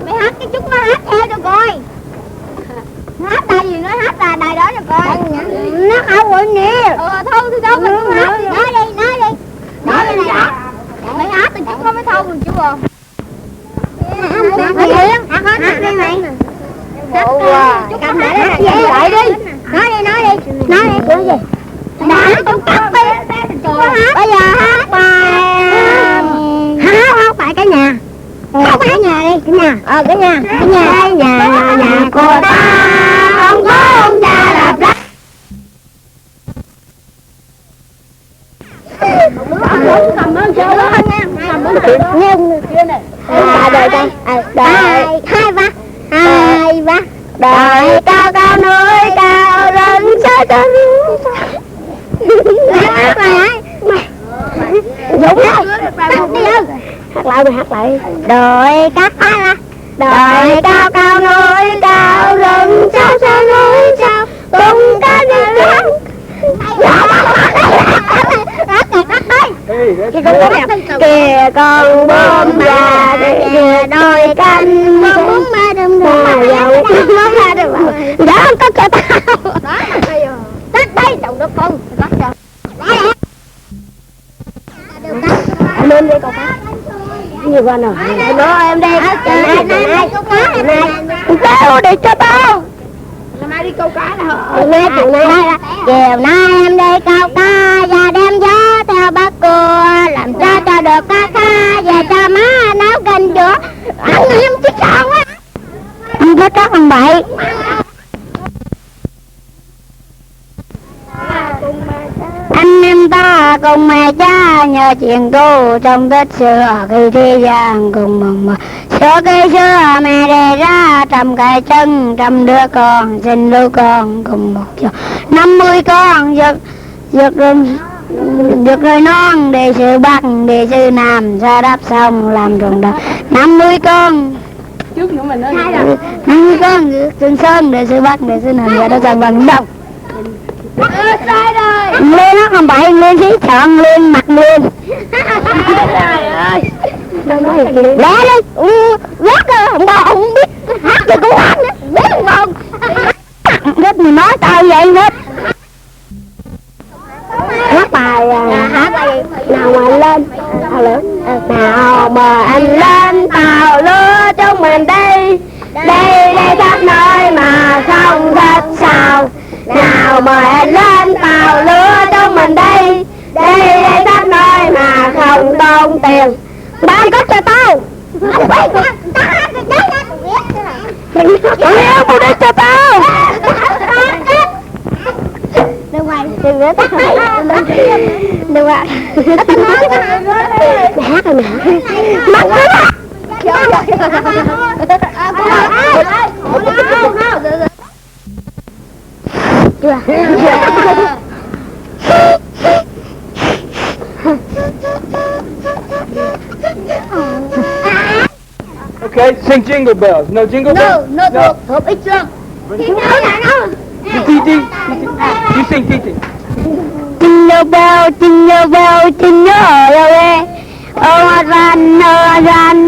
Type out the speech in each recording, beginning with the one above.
Mày hát cái chút nó hát theo cho coi. Hát bài gì nó hát là bài đó cho coi. Nó không quên nè. Thôi thì đâu mình cũng hát. Nói đi. Nói đi này. Mày hát từ chút nó mới thôi được chứ không? Hát đi mày. Cầm lại đi. Nói đi. Nói gì? Đã trong cắt đi. Bây giờ hát bài cả nhà. Không phải nhà đi, cái nhà cô ta không có ông cha đạp đất. Cầm ơn chơi đó nha. Nhưng hai ba đời cao cao núi cao rừng xa xa Dũng hát lại đời cao cao núi cao rừng sao sao núi sao cùng ta đi hát kìa con bướm già kìa đôi cánh bướm ma đâm dầu bướm ma đâm đó có cho tao đó tắt đây chồng đó con tắt cho lên đi con cá nhiều con rồi đó em đi nay câu cá này tao để cho tao nay đi câu cá nè chiều nay em đi câu cá và đem gió theo bác cua làm sao cho được cá kha về cho má nấu canh chua ăn em chứ sao á anh có cắt bằng bậy anh em ta cùng mẹ cha nhờ chuyện cũ trong tết xưa khi thế gian cùng mừng mơ số cây xưa mẹ đề ra trăm cái chân trăm đứa con xin đứa con cùng một chỗ 50 con giật rồi non để sư bắc để sư nam ra đáp xong làm tròn đất 50 con trước nữa mình nói 50 con Trường Sơn để sư bắc để sư nam ra đáp xong bằng đồng sai rồi lên nó không bậy lên xí chọn lên mặt lên trời ơi lẽ đi rớt rồi không biết hát thì cũng hát nữa biết không hết mình nói tao vậy hết hát bài nào mà lên nào mà anh lên tàu lứa chúng mình đi khắp nơi mà không thích sao nào mời anh lên tàu lứa chúng mình đi khắp nơi mà không tốn tiền bán cốc cho tao mua đi cho tao đừng quay đừng nữa tao đừng quay hát rồi nè mất Okay, sing Jingle Bells. No Jingle Bells? No. Hợp ít chưa? Titi. You sing Titi. Jingle bell, jingle all the way. Oh, run,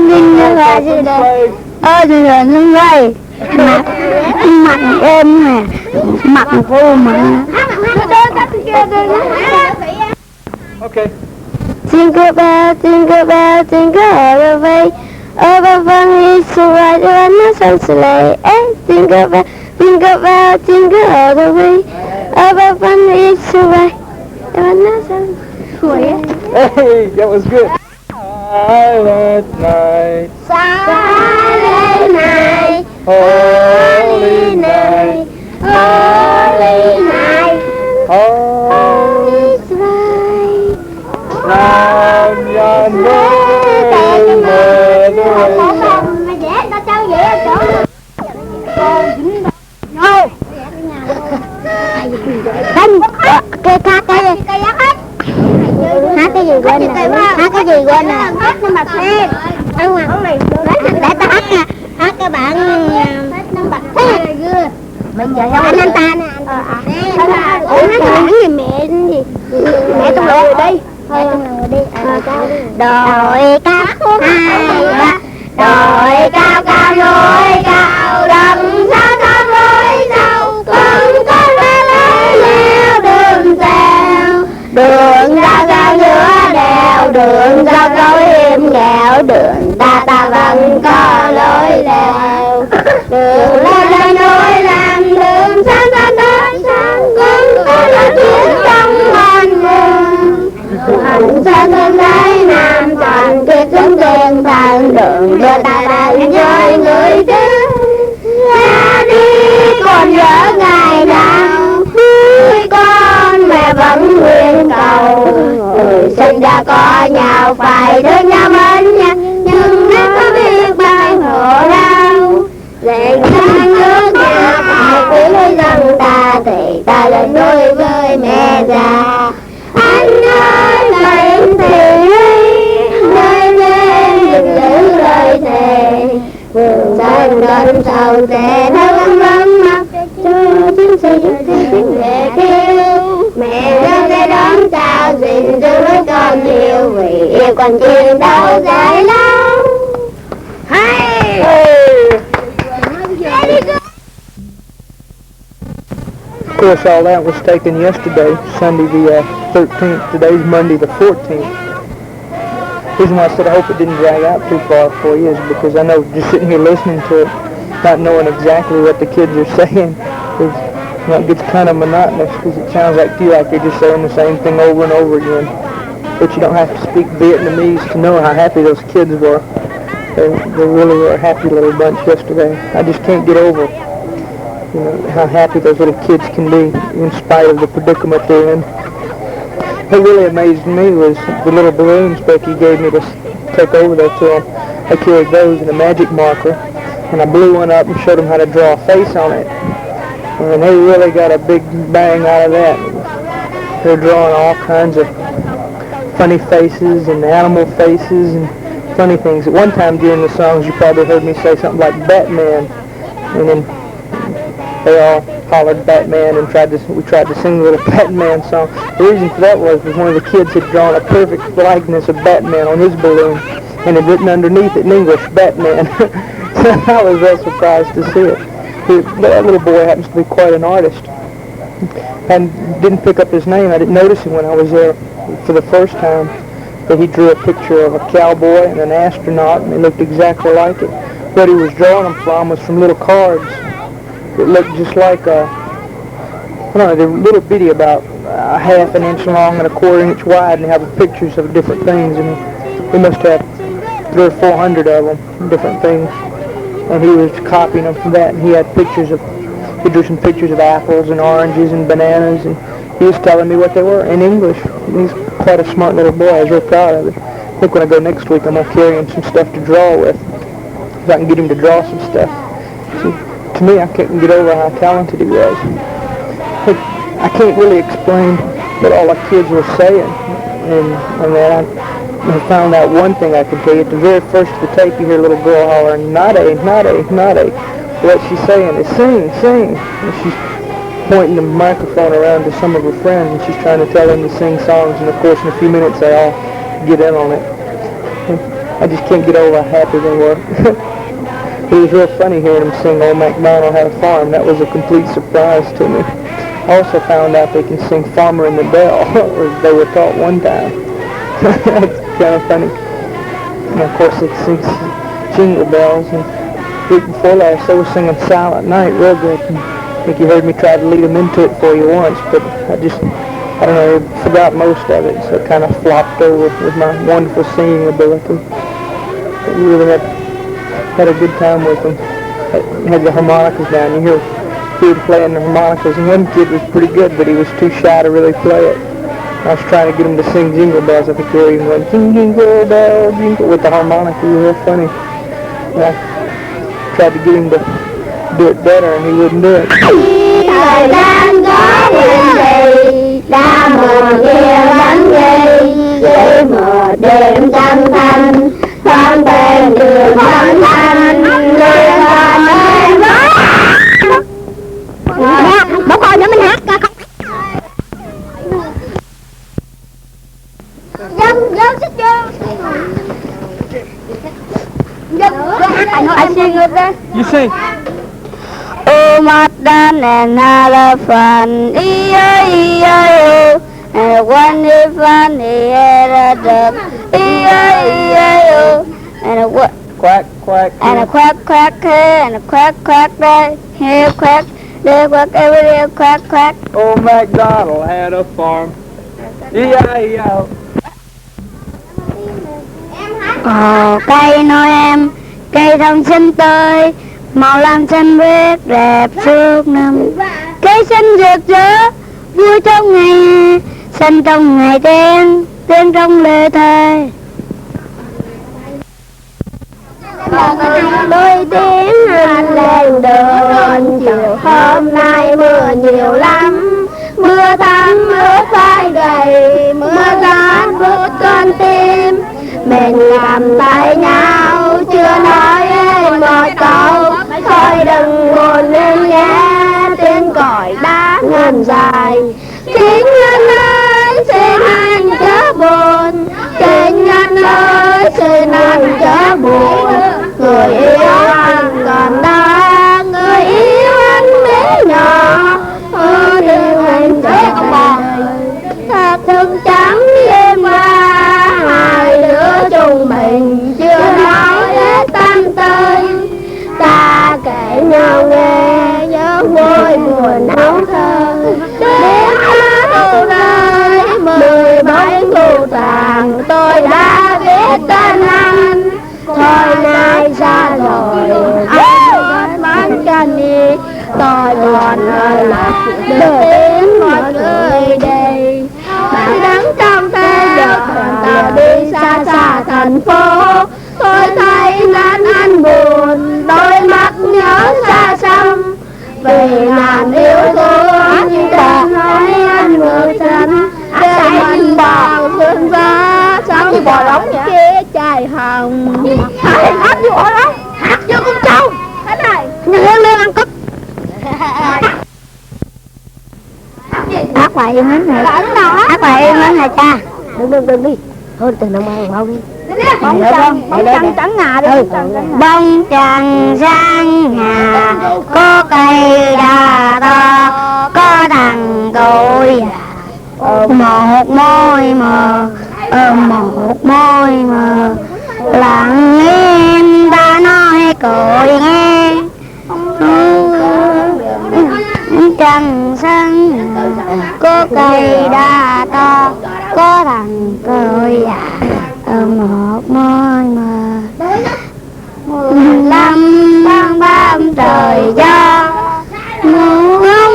jingle bell, jingle way. Mặt em nè, mặt cô mà. Okay. Jingle bell, jingle all the way. Oh, the fun is so right, and the sun sleigh. Jingle bell, jingle all the way. Oh, the fun is so right, and the sun sleigh. Hey, that was good. Silent night. Silent night. Holy night. Holy night. All is right. round yonder. Mày vẽ tao trao vẽ chỗ no Linh cái hát cái gì quên nè hát cái gì quên nè hát nó bật thêm để tao hát cái bạn bật thêm anh ta nè nó gì mẹ gì mẹ tao lừa đi Đồi cát hai ba, đồi cao cao núi cao, rừng sâu sâu núi sâu, con có leo đường xèo, đường ra ra giữa đèo, đường sâu sâu hiểm nghèo, đường ta vẫn có lối lèo, đường lên núi làm đường sáng sáng tới sáng, con có nói chuyện trong hoang vườn, hành sơn thương đấy nam tròn kiệt xuống tiền thần, đường đưa ta đang chơi người chứ ra đi còn nhớ ngày nào nuôi con mẹ vẫn nguyện cầu, người sinh ra có nhau phải thương nhau bên nhau, nhưng nếu có biết bao khổ đau rèn sang nước nhà phải quý dân ta thì ta lên nuôi với mẹ già. Anh ơi lời thì nơi lên đừng giữ lời thề, vườn xanh đón sầu tệ thơm lắm mặt cho chiến sĩ tiếng mẹ kêu, mẹ đưa cái đón chào gìn giữ con yêu vì yêu con chim đâu dài lâu. Of course, all that was taken yesterday, Sunday the 13th. Today's Monday the 14th. The reason why I said I hope it didn't drag out too far for you is because I know just sitting here listening to it, not knowing exactly what the kids are saying, it gets kind of monotonous because it sounds like to you like they're just saying the same thing over and over again. But you don't have to speak Vietnamese to know how happy those kids were. They really were a happy little bunch yesterday. I just can't get over how happy those little kids can be in spite of the predicament they're in. What really amazed me was the little balloons Becky gave me to take over there to them. I carried those in a magic marker, and I blew one up and showed them how to draw a face on it. And they really got a big bang out of that. They're drawing all kinds of funny faces and animal faces and funny things. At one time during the songs you probably heard me say something like Batman, and then they all hollered Batman and we tried to sing a little Batman song. The reason for that was one of the kids had drawn a perfect likeness of Batman on his balloon and had written underneath it in English, Batman. So I was real surprised to see it. That little boy happens to be quite an artist. And didn't pick up his name. I didn't notice him when I was there for the first time. But he drew a picture of a cowboy and an astronaut, and they looked exactly like it. What he was drawing them from was from little cards. It looked just like they're little bitty, about a half an inch long and a quarter inch wide, and they have pictures of different things. And we must have 300 or 400 of them, different things. And he was copying them from that, and he drew some pictures of apples and oranges and bananas, and he was telling me what they were in English. He's quite a smart little boy. I was real proud of it. I think when I go next week, I'm going to carry him some stuff to draw with, if I can get him to draw some stuff. See, to me, I couldn't get over how talented he was. But I can't really explain what all the kids were saying. And then I found out one thing I can tell you. At the very first of the tape, you hear a little girl hollering, "Nade, nade, nade." What she's saying is, "Sing, sing." And she's pointing the microphone around to some of her friends, and she's trying to tell them to sing songs. And of course, in a few minutes, they all get in on it. And I just can't get over how happy they were. It was real funny hearing them sing Old MacDonald Had a Farm. That was a complete surprise to me. I also found out they can sing Farmer in the Bell, or they were taught one time. That's kind of funny. And of course they sing Jingle Bells. And the week before last they were singing Silent Night real good. And I think you heard me try to lead them into it for you once, but I don't know, I forgot most of it, so it kind of flopped over with my wonderful singing ability. But we really had a good time with them. Had the harmonicas down. You hear them playing the harmonicas, and one kid was pretty good, but he was too shy to really play it. I was trying to get him to sing Jingle Bells. I think they were even going, "Jingle Bell, Jingle," with the harmonica. It was real funny. And I tried to get him to do it better, and he wouldn't do it. Thời gian có quyền gì đã mùa kia bắn đi dưới mùa đêm trăng thanh con tên đường trăng thanh người còn em bố coi nữa mình hát ca không. I sing up there. You sing. Oh, mutton and elephant, E-I-E-I-O. And one elephant, he had a duck, E-I-E-I-O. And a what? Quack, quack. And a quack, quack, here, and a quack, quack, there. Here, quack, there, quack, every day, quack, quack. Old MacDonald had a farm. E-I-E-I-O. Cây Noel, cây thông xinh tươi, màu lam xanh biếc đẹp suốt năm. Cây xanh rực rỡ, vui trong ngày, xanh trong ngày đen, đen trong lệ thề. Đôi tiếng anh lên đường chiều hôm nay mưa nhiều lắm, mưa thấm ướt vai gầy, mưa rát buốt con tim. Mình cầm tay nhau chưa nói một câu, thôi đừng buồn lên nhé, tiếng còi đã ngân dài. Kính nhân ơi xin anh chớ buồn, kính nhân ơi xin anh chớ buồn. Người yêu anh còn đó, người yêu anh bé nhỏ, yêu anh cả đời. Thật thương trắng đêm qua, hai đứa chúng mình chưa nói hết tâm tư. Ta kể nhau nghe nhớ vui buồn áo thơ, đến hát nơi 17 ngũ tàng tôi đã biết tên anh. Thôi nay xa rồi anh bán chân đi, tôi còn ở lại đưa tiếng một người đây. Bạn đứng trong thế được tao đi xa xa thành phố, tôi thấy nên anh buồn, đôi mắt nhớ xa xăm. Vì ngàn yêu thương như ta nói anh ngược tranh, để mình bò phương giá sao như bò lóng kia chài hồng. Hát như bò lóng, hát như con trâu. Thế này lên lên ăn cúp. Hát bài em hết rồi. Hát bài em hết rồi cha. Đừng đi. Thôi từ nào mang bao đi. Bông trăng trắng ngà đi. Bông trăng trắng ngà, có cây đà to, có thằng cội một môi mờ, một môi mờ. Lặng im ta nói cội nghe, trăng sáng có cây đa to, có thằng cội một môi mờ. 15 tháng 3 trời cho ngủ không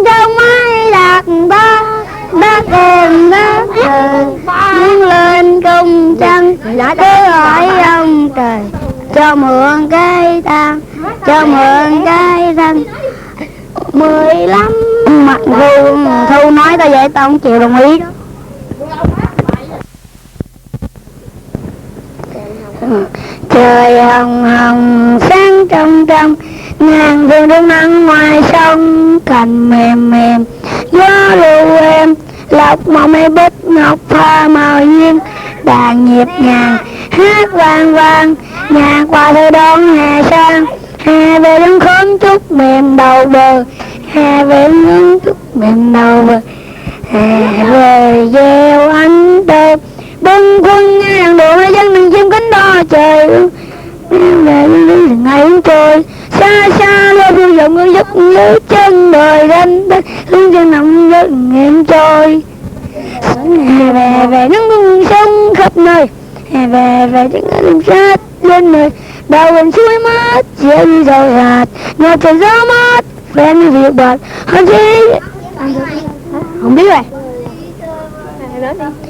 trong mái đặt ba, đất em đất trời muốn lên công trăng, cứ hỏi ông trời cho mượn cái thang, cho mượn cái thang. 15 mặt Thu nói tao vậy tao không chịu đồng ý đó. Trời hồng hồng sáng trong trong, ngàn vườn đêm nắng ngoài sông. Cành mềm mềm gió ru êm, lọc màu mây bích ngọc pha màu duyên. Đàn nhịp nhàng hát vang vang, nhà qua thư đón hè sang. Hè về đứng khóm chút mềm đầu bờ, hè về đứng chút mềm đầu bờ. Hè về gieo ánh tơ, bưng quân ngang độ hai dân đừng chim cánh đo trời. Về ngày trôi xa xa lên vui dòng ngư giấc nhớ chân đời đến hướng chân nằm giấc nghiệm trôi. Hè về về nắng bưng sông khắp nơi, hè về về tiếng đường sát lên nơi. Đầu bên suối mát chia đi rồi hạt, nhà trời gió mát phen việc bật hơn chi không biết rồi.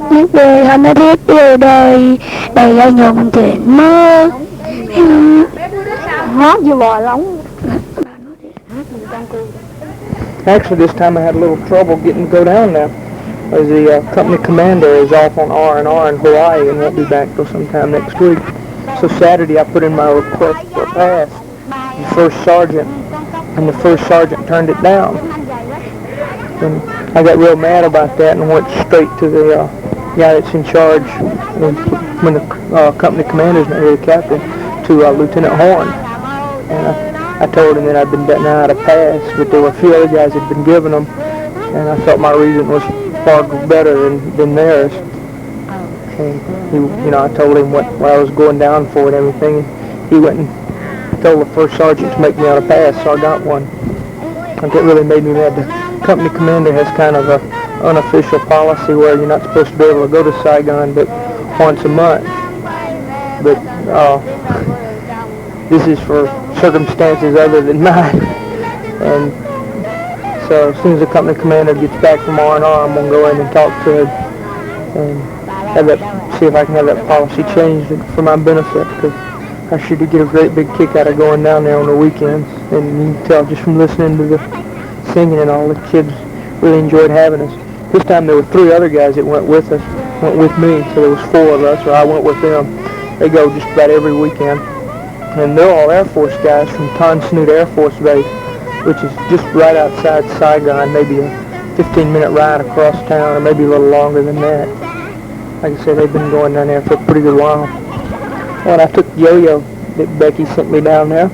Những đời hân đã thiết yêu đời đầy ai nhung chuyện mơ. Hát như bò lóng. Actually, this time I had a little trouble getting to go down now, as the company commander is off on R&R in Hawaii and won't be back till sometime next week. So Saturday I put in my request for a pass, the first sergeant, and the first sergeant turned it down. And I got real mad about that and went straight to the guy that's in charge when the company commander's not really captain. to Lieutenant Horn. And I told him that I'd been denied a pass, but there were a few other guys that had been given them, and I felt my reason was far better than theirs. And I told him what I was going down for and everything. He went and told the first sergeant to make me out a pass, so I got one. And that really made me mad. The company commander has kind of a unofficial policy where you're not supposed to be able to go to Saigon but once a month. But this is for circumstances other than mine. And so as soon as the company commander gets back from R&R, I'm going to go in and talk to him and see if I can have that policy changed for my benefit, because I sure do get a great big kick out of going down there on the weekends. And you can tell just from listening to the singing and all, the kids really enjoyed having us. This time there were 3 other guys that went with me, so there was 4 of us, or I went with them. They go just about every weekend. And they're all Air Force guys from Ton Snoot Air Force Base, which is just right outside Saigon, maybe a 15-minute ride across town, or maybe a little longer than that. Like I said, they've been going down there for a pretty good while. And I took Yo-Yo that Becky sent me down there.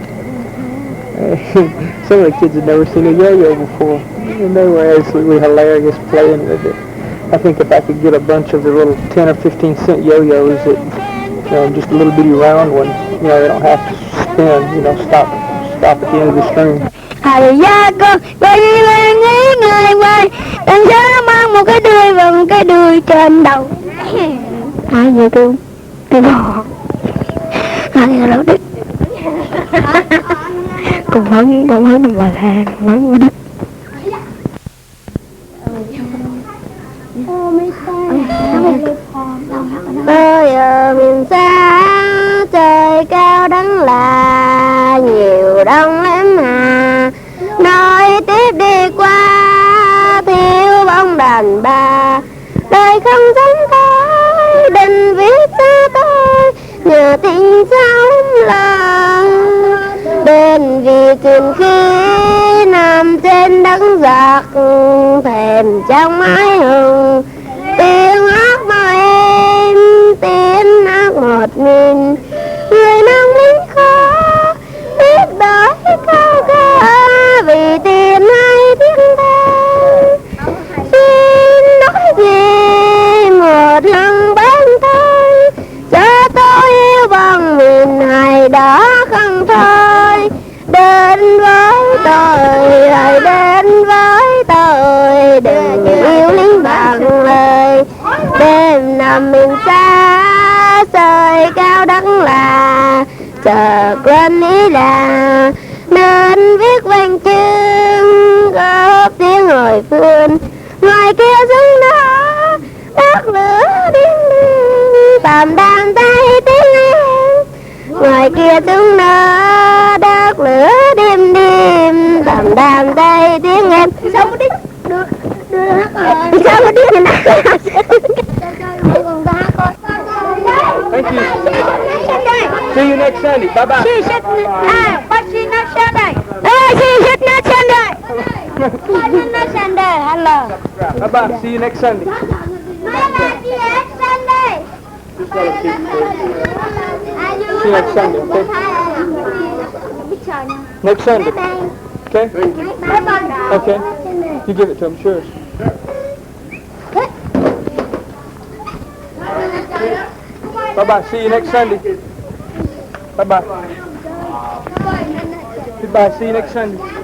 Some of the kids had never seen a yo-yo before, and they were absolutely hilarious playing with it. I think if I could get a bunch of the little 10 or 15 cent yo-yos that, just little bitty round ones, they don't have to spin, stop at the end of the string. Da con, bao nhiêu nghĩ ngày quay, đằng sau nó mang một cái đuôi và một cái đuôi trên đầu. Ai vậy tôi bò. Ai vậy đâu đứt. Cùng vẫn nằm vào thang, vẫn đứt. Tôi ở miền xa, trời cao đắng là nhiều đông lắm hà. Nói tiếp đi qua, thiếu bóng đàn bà. Đời không giống tôi, đừng viết cho tôi, nhờ tình sống lòng. Bên vì thuyền khí nằm trên đất giặc, thèm trong mái hồng. Tiếng hát mà em, tiếng hát một mình. Người nông lính khó, biết đói cao ca, vì tiền hay tiếng tên. Xin nói gì một lần bên tôi, cho tôi yêu bằng mình hay đó không thôi. Đến với tôi, hãy đến với tôi, đừng yêu lính bằng lời. Đêm nằm miền xa, trời cao đất là, chờ quên ý là, nên viết văn chương góp tiếng hồi phương. Ngoài kia rừng đó, đất lửa điên điên, tạm đàn tay tiếng em. Ngoài kia rừng đó, đất lửa đêm đêm, tạm đàn tay tiếng em. Sao có đích? Đưa hát rồi. Sao có đích này nè? Thank you. See you next Sunday. Bye bye. See you next Sunday. See you next Sunday. Next Sunday. Hello. Bye bye. See you next Sunday. See you next Sunday. Just let us see you next Sunday, okay? Next Sunday. Okay? Okay. You give it to him, sure. Bye-bye. See you next Sunday. Bye-bye. Goodbye. See you next Sunday.